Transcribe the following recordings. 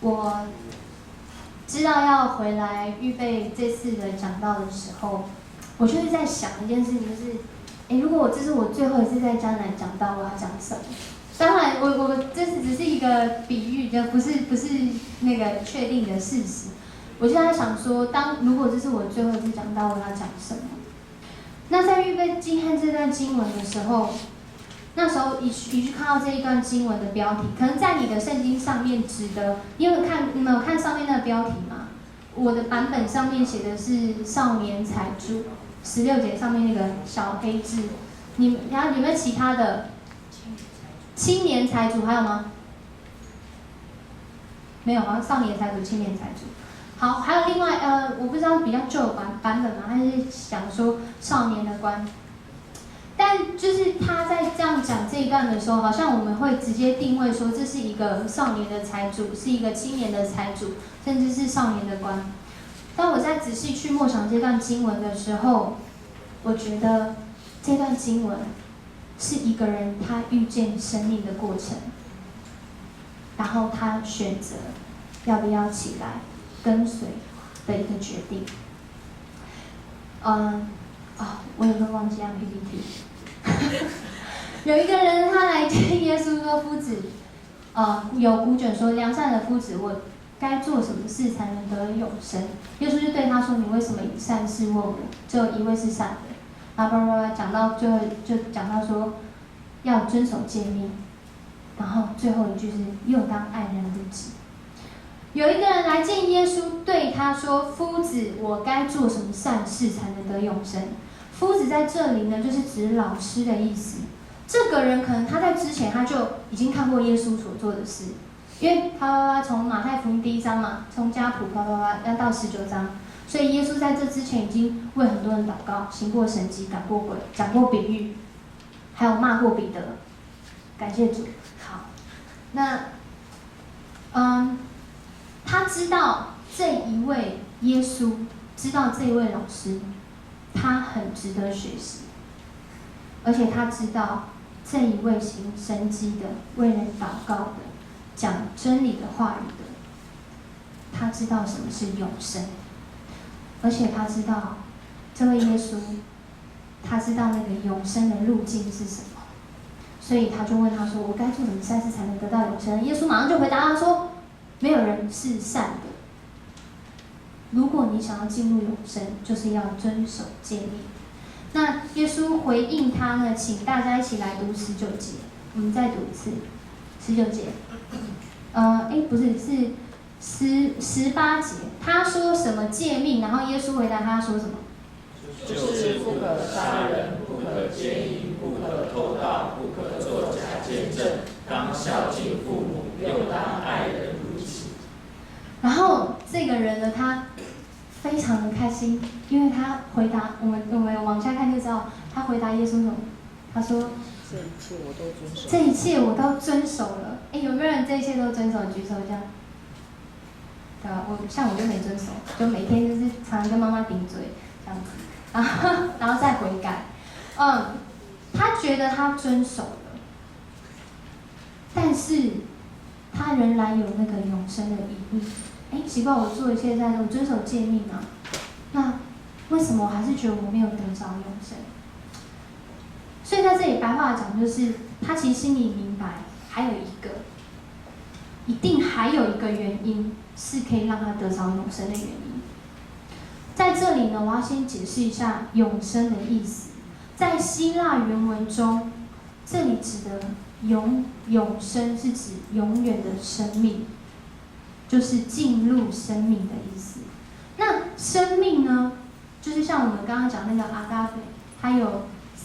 我知道要回来预备这次的讲道的时候，我就是在想一件事情，就是，如果这是我最后一次在迦南讲道，我要讲什么？当然，我这只是一个比喻，就不是那个确定的事实。我就在想说，如果这是我最后一次讲道，我要讲什么？那在预备今天这段经文的时候，那时候一去看到这一段经文的标题，可能在你的圣经上面指的，你们有看上面那个标题吗？我的版本上面写的是少年财主，16节上面那个小黑字。然后有没有其他的？青年财主还有吗？没有，好像少年财主、青年财主。好，还有另外我不知道比较旧的版本嘛，他是想说少年的官。但就是他在这样讲这一段的时候，好像我们会直接定位说这是一个少年的财主，是一个青年的财主，甚至是少年的官。当我在仔细去默想这段经文的时候，我觉得这段经文是一个人他遇见生命的过程，然后他选择要不要起来跟随的一个决定。我有没有忘记按 PPT？ 有一个人他来见耶稣说：“夫子，有古卷说良善的夫子，我该做什么事才能得永生？”耶稣就对他说：“你为什么以善事问我？只有一位是善的。”然后讲到最后就讲到说要遵守诫命，然后最后一句是又当爱人如己。有一个人来见耶稣，对他说：“夫子，我该做什么善事才能得永生？”夫子在这里呢，就是指老师的意思。这个人可能他在之前他就已经看过耶稣所做的事，因为从马太福音第1章嘛，从家谱要到19章，所以耶稣在这之前已经为很多人祷告，行过神迹，赶过鬼，讲过比喻，还有骂过彼得。感谢主。好，那他知道这一位耶稣，知道这一位老师，他很值得学习，而且他知道这一位行神迹的、为人祷告的、讲真理的话语的，他知道什么是永生，而且他知道这位耶稣，他知道那个永生的路径是什么，所以他就问他说：“我该做什么善事才能得到永生？”耶稣马上就回答他说：“没有人是善的。如果你想要进入永生，就是要遵守诫命。”那耶稣回应他呢，请大家一起来读19节，我们再读一次19节。不是，是18节。他说什么诫命？然后耶稣回答他说什么？就是不可杀人，不可奸淫，不可偷盗，不可作假见证，当孝敬父母，又当爱人如己。然后这个人呢，他非常的开心，因为他回答我们往下看就知道，他回答耶稣什么？他说：“这一切我都遵守。”这一切我都遵守了。有没有人这一切都遵守？举手一下。对吧？我就没遵守，就每天就是常常跟妈妈顶嘴这样子，然后再悔改。他觉得他遵守了，但是他仍然有那个永生的疑虑。奇怪，我做一切善事，我遵守诫命啊，那为什么我还是觉得我没有得着永生？所以在这里白话讲，就是他其实心里明白，一定还有一个原因是可以让他得着永生的原因。在这里呢，我要先解释一下永生的意思。在希腊原文中，这里指的永生是指永远的生命，就是进入生命的意思。那生命呢，就是像我们刚刚讲那个阿嘎斐，它有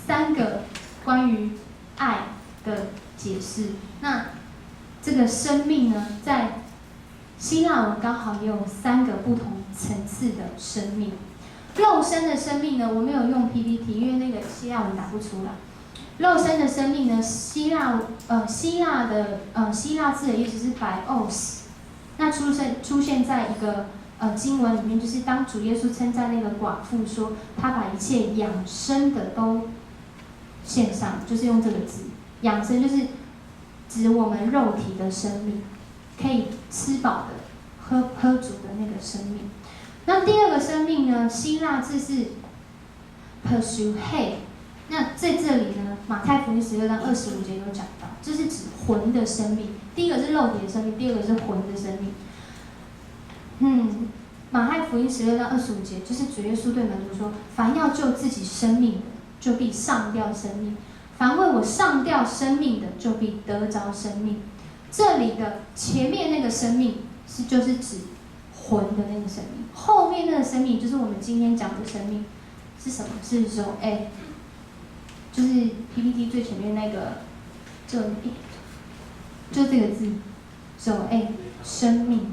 3个关于爱的解释。那这个生命呢，在希腊文刚好也有3个不同层次的生命。肉身的生命呢，我没有用 PPT， 因为那个希腊文打不出来。肉身的生命呢，希腊字的意思是 bios， 那出现在一个经文里面，就是当主耶稣称赞那个寡妇说，他把一切养生的都献上，就是用这个字。养生就是指我们肉体的生命，可以吃饱的、喝足的那个生命。那第二个生命呢，希腊字是 pursuhe。那在这里呢，马太福音16章25节有讲到，这是指魂的生命。第一个是肉体的生命，第二个是魂的生命。马太福音16章25节，就是主耶稣对门徒说：“凡要救自己生命的，就必丧掉生命；凡为我丧掉生命的，就必得着生命。”这里的前面那个生命就是指魂的那个生命，后面那个生命就是我们今天讲的生命是什么？是说，就是 PPT 最前面那个，就这个字，生命，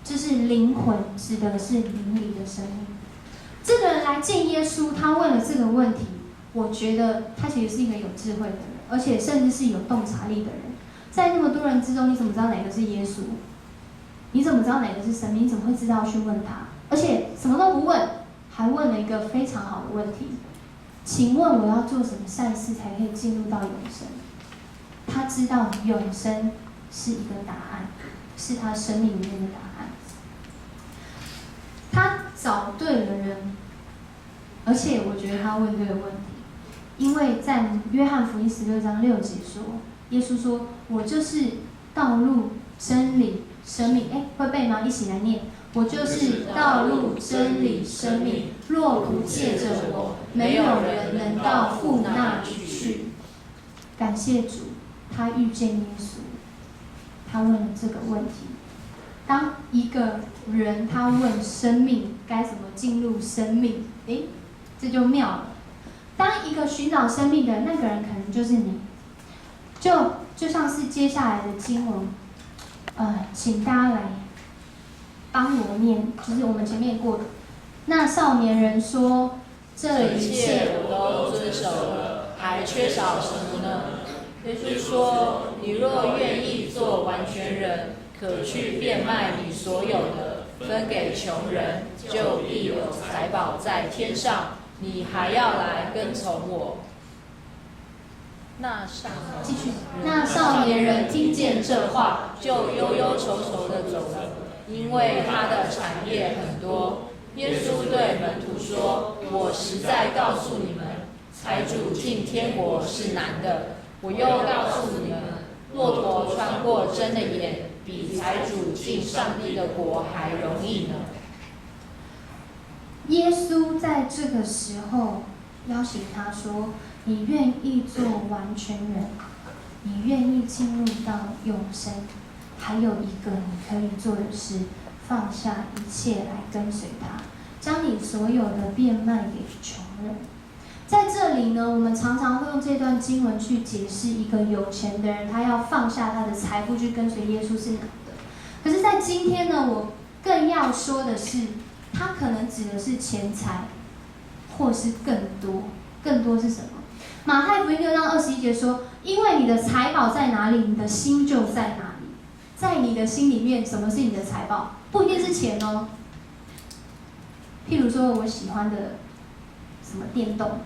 就是灵魂，指的是灵里的生命。这个人来见耶稣，他问了这个问题，我觉得他其实是一个有智慧的人，而且甚至是有洞察力的人。在那么多人之中，你怎么知道哪个是耶稣？你怎么知道哪个是神明？你怎么会知道去问他？而且什么都不问，还问了一个非常好的问题。请问我要做什么善事才可以进入到永生？他知道永生是一个答案，是他生命里面的答案。他找对了人，而且我觉得他问对了问题，因为在约翰福音16章6节说，耶稣说：“我就是道路、真理、生命。”会背吗？一起来念。我就是道路、真理、生命。若不借着我，没有人能到父那里去。感谢主，他遇见耶稣，他问了这个问题。当一个人他问生命该怎么进入生命，这就妙了。当一个寻找生命的那个人，可能就是你。就像是接下来的经文，请大家来帮我念，就是我们前面过的。那少年人说：“这一切我都遵守了，还缺少什么呢？”耶稣说：“你若愿意做完全人，可去变卖你所有的，分给穷人，就必有财宝在天上。你还要来跟从我。”继续。那少年人听见这话，就忧忧愁愁地走了，因为他的产业很多。耶稣对门徒说：“我实在告诉你们，财主进天国是难的。我又告诉你们，骆驼穿过针的眼，比财主进上帝的国还容易呢。”耶稣在这个时候邀请他说：“你愿意做完全人，你愿意进入到永生，还有一个你可以做的是，放下一切来跟随他，将你所有的变卖给穷人。”在这里呢，我们常常会用这段经文去解释一个有钱的人，他要放下他的财富去跟随耶稣是难的。可是，在今天呢，我更要说的是，他可能指的是钱财，或是更多。更多是什么？马太福音6章21节说：“因为你的财宝在哪里，你的心就在哪里。”在你的心里面，什么是你的财宝？不一定是钱哦。譬如说，我喜欢的什么电动，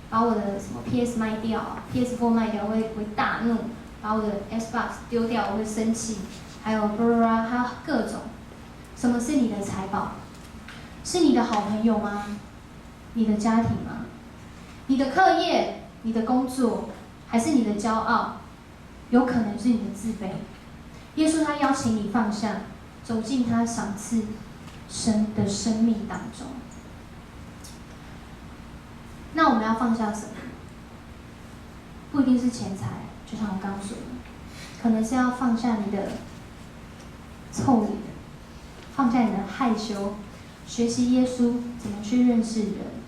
把我的什么 PS 卖掉 ，PS4 卖掉，我会大怒；把我的 Xbox 丢掉，我会生气。还有还有各种。什么是你的财宝？是你的好朋友吗？你的家庭吗？你的课业、你的工作，还是你的骄傲？有可能是你的自卑。耶稣他邀请你放下，走进他赏赐神的生命当中。那我们要放下什么？不一定是钱财，就像我刚刚说的，可能是要放下你的臭脸，放下你的害羞，学习耶稣怎么去认识人。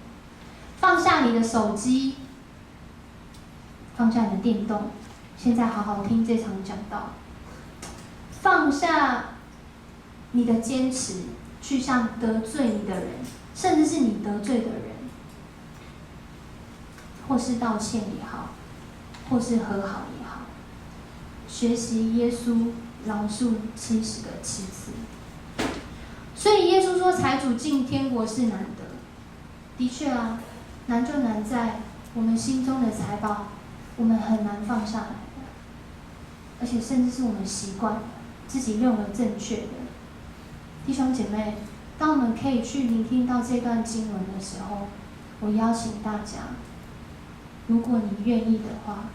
放下你的手机，放下你的电动，现在好好听这场讲道。放下你的坚持，去向得罪你的人，甚至是你得罪的人，或是道歉也好，或是和好也好，学习耶稣饶恕70个7次。所以耶稣说，财主进天国是难的。的确啊，难就难在我们心中的财宝，我们很难放下来的。而且甚至是我们习惯自己认为正确的。弟兄姐妹，当我们可以去聆听到这段经文的时候，我邀请大家，如果你愿意的话，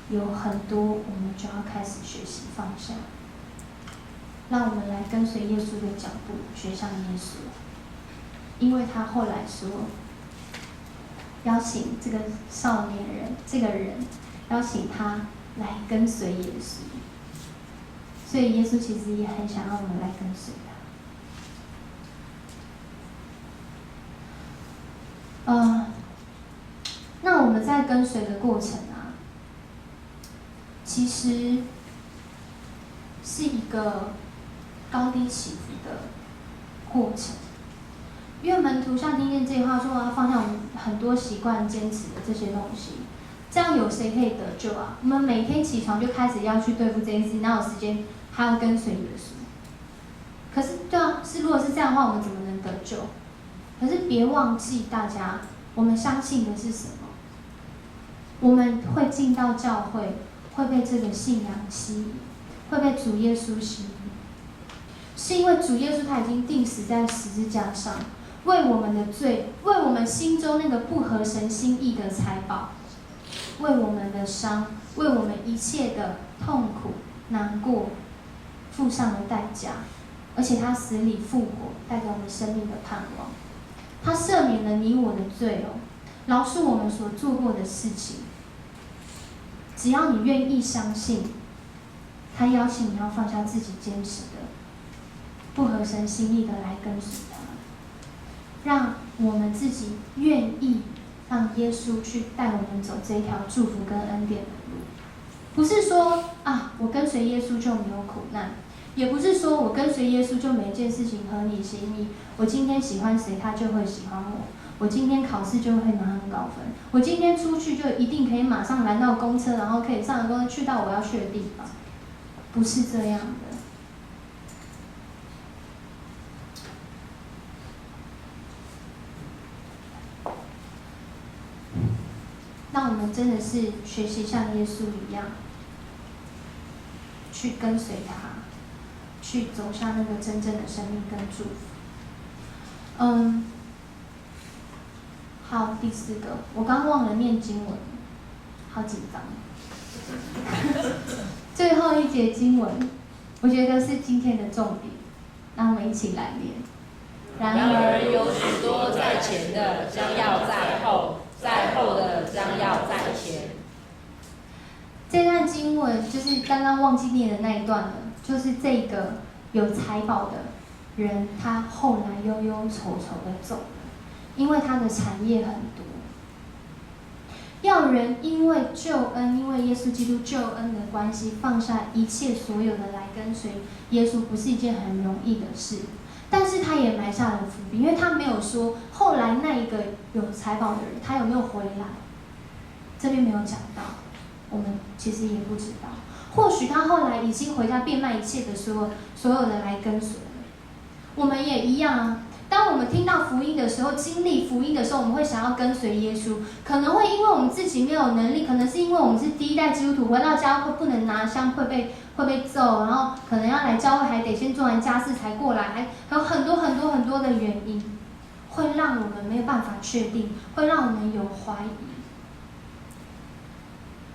有很多我们就要开始学习放下，让我们来跟随耶稣的脚步，学像耶稣。因为他后来说，邀请这个少年人，这个人邀请他来跟随耶稣，所以耶稣其实也很想让我们来跟随他。那我们在跟随的过程啊，其实是一个高低起伏的过程。因为门徒像听见这句话说，我要放下我们很多习惯、坚持的这些东西，这样有谁可以得救啊？我们每天起床就开始要去对付这件事，哪有时间还要跟随耶稣？可是，对啊，如果是这样的话，我们怎么能得救？可是别忘记，大家，我们相信的是什么？我们会进到教会，会被这个信仰吸引，会被主耶稣吸引，是因为主耶稣他已经钉死在十字架上，为我们的罪，为我们心中那个不合神心意的财宝，为我们的伤，为我们一切的痛苦、难过，付上了代价。而且他死里复活，带给我们生命的盼望。他赦免了你我的罪哦，饶恕我们所做过的事情。只要你愿意相信，他邀请你要放下自己坚持的、不合神心意的来跟随他，让我们自己愿意让耶稣去带我们走这一条祝福跟恩典的路。不是说啊，我跟随耶稣就没有苦难，也不是说我跟随耶稣就每件事情合你心意。我今天喜欢谁，他就会喜欢我。我今天考试就会拿很高分。我今天出去就一定可以马上拦到公车，然后可以上了公车去到我要去的地方。不是这样的。那我们真的是学习像耶稣一样，去跟随他，去走向那个真正的生命跟祝福。好，第4个，我刚忘了念经文，好紧张。最后一节经文，我觉得是今天的重点，让我们一起来念。然而有许多在前的，将要在后；在后的，将要在前。这段经文就是刚刚忘记念的那一段了，就是这个有财宝的人，他后来忧忧愁愁的走了，因为他的产业很多。要人因为救恩，因为耶稣基督救恩的关系，放下一切所有的来跟随耶稣，不是一件很容易的事。但是他也埋下了伏笔，因为他没有说后来那一个有财宝的人他有没有回来，这边没有讲到，我们其实也不知道。或许他后来已经回家变卖一切的所有的来跟随了。我们也一样啊。当我们听到福音的时候，经历福音的时候，我们会想要跟随耶稣，可能会因为我们自己没有能力，可能是因为我们是第一代基督徒，回到家会不能拿香，会被揍，然后可能要来教会还得先做完家事才过来，还有很多的原因，会让我们没有办法确定，会让我们有怀疑。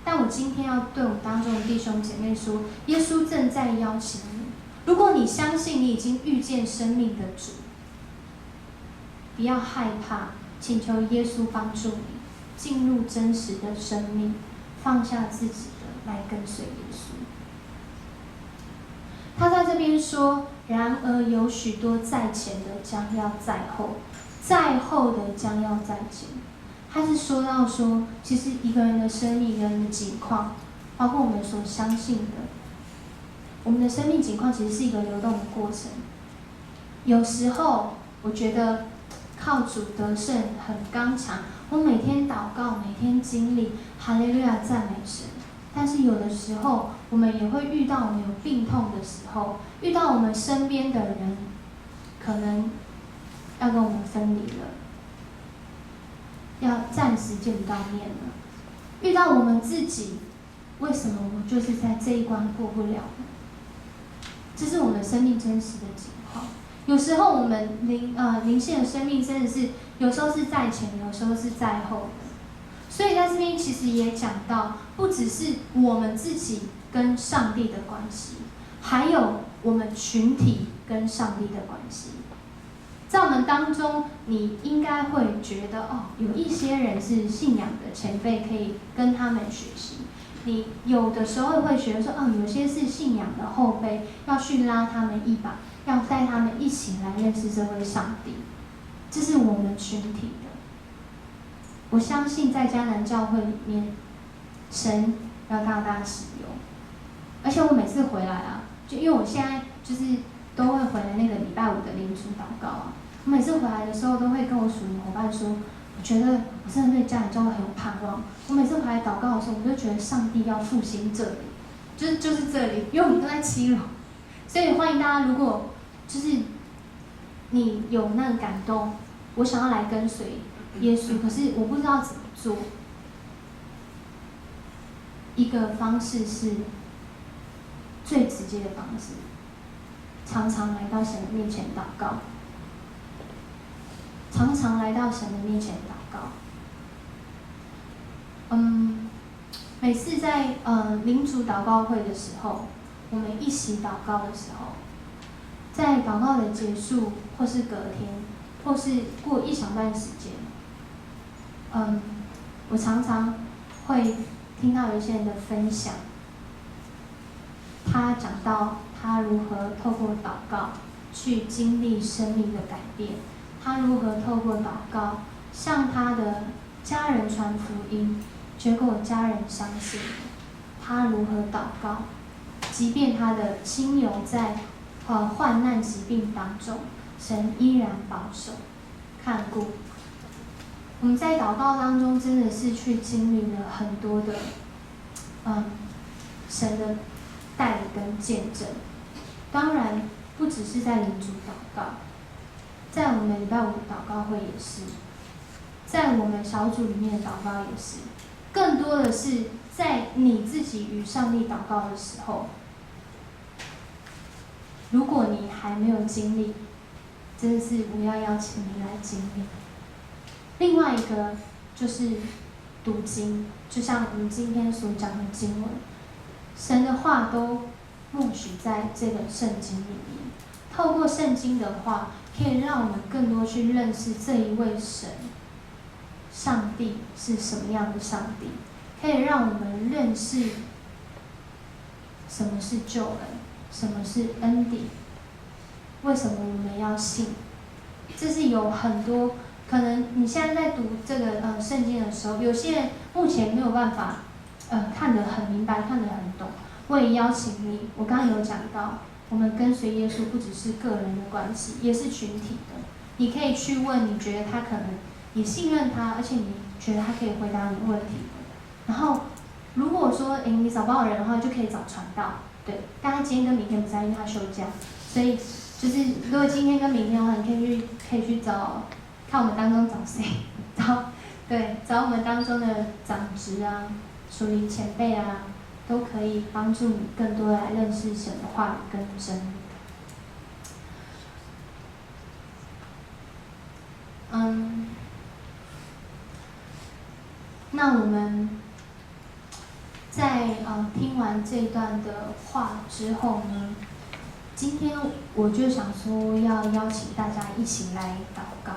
但我今天要对我们当中的弟兄姐妹说，耶稣正在邀请你，如果你相信你已经遇见生命的主，不要害怕，请求耶稣帮助你进入真实的生命，放下自己的来跟随耶稣。他在这边说，然而有许多在前的将要在后，在后的将要在前。他是说到说，其实一个人的生命、一个人的境况，包括我们所相信的，我们的生命境况其实是一个流动的过程。有时候我觉得靠主得胜很刚强，我每天祷告，每天经历哈利路亚赞美神。但是有的时候，我们也会遇到我们有病痛的时候，遇到我们身边的人可能要跟我们分离了，要暂时见不到面了，遇到我们自己为什么我就是在这一关过不了呢？这是我们生命真实的情况。有时候我们灵性的生命真的是有时候是在前，有时候是在后的。所以在这边其实也讲到，不只是我们自己跟上帝的关系，还有我们群体跟上帝的关系。在我们当中，你应该会觉得有一些人是信仰的前辈，可以跟他们学习。你有的时候会觉得说，有些是信仰的后辈，要去拉他们一把，要带他们一起来认识这位上帝。这是我们群体的。我相信在迦南教会里面，神要大大使用。而且我每次回来啊，就因为我现在就是都会回来那个礼拜5的灵主祷告啊。我每次回来的时候，都会跟我属灵伙伴说，我觉得我真的对迦南教会很有盼望。我每次回来祷告的时候，我就觉得上帝要复兴这里，就是这里，因为我们都在7楼，所以欢迎大家，如果就是你有那个感动，我想要来跟随耶稣，可是我不知道怎么做。一个方式是最直接的方式，常常来到神的面前祷告，常常来到神的面前祷告。每次在灵主祷告会的时候，我们一起祷告的时候，在祷告的结束，或是隔天，或是过一小段时间，我常常会听到有一些人的分享，他讲到他如何透过祷告去经历生命的改变，他如何透过祷告向他的家人传福音，结果家人相信，他如何祷告，即便他的亲友在患难疾病当中，神依然保守看顾。我们在祷告当中真的是去经历了很多的神的带领跟见证。当然不只是在灵主祷告，在我们礼拜5的祷告会也是，在我们小组里面的祷告也是，更多的是在你自己与上帝祷告的时候，如果你还没有经历，真的是我要邀请你来经历。另外一个就是读经，就像我们今天所讲的经文，神的话都默许在这个圣经里面。透过圣经的话，可以让我们更多去认识这一位神，上帝是什么样的上帝，可以让我们认识什么是救恩，什么是恩典，为什么我们要信。这是有很多可能你现在在读这个圣经的时候，有些人目前没有办法看得很明白，看得很懂。我也邀请你，我刚刚有讲到，我们跟随耶稣不只是个人的关系，也是群体的。你可以去问你觉得他可能你信任他，而且你觉得他可以回答你问题的。然后如果说你找不到人的话，就可以找传道。对，但他今天跟明天不在，因为他休假，所以就是如果今天跟明天的话，你可以去找，看我们当中找谁，找我们当中的长职啊、属灵前辈啊，都可以帮助你更多来认识神的话语跟真理。那我们在听完这段的话之后呢，今天我就想说要邀请大家一起来祷告。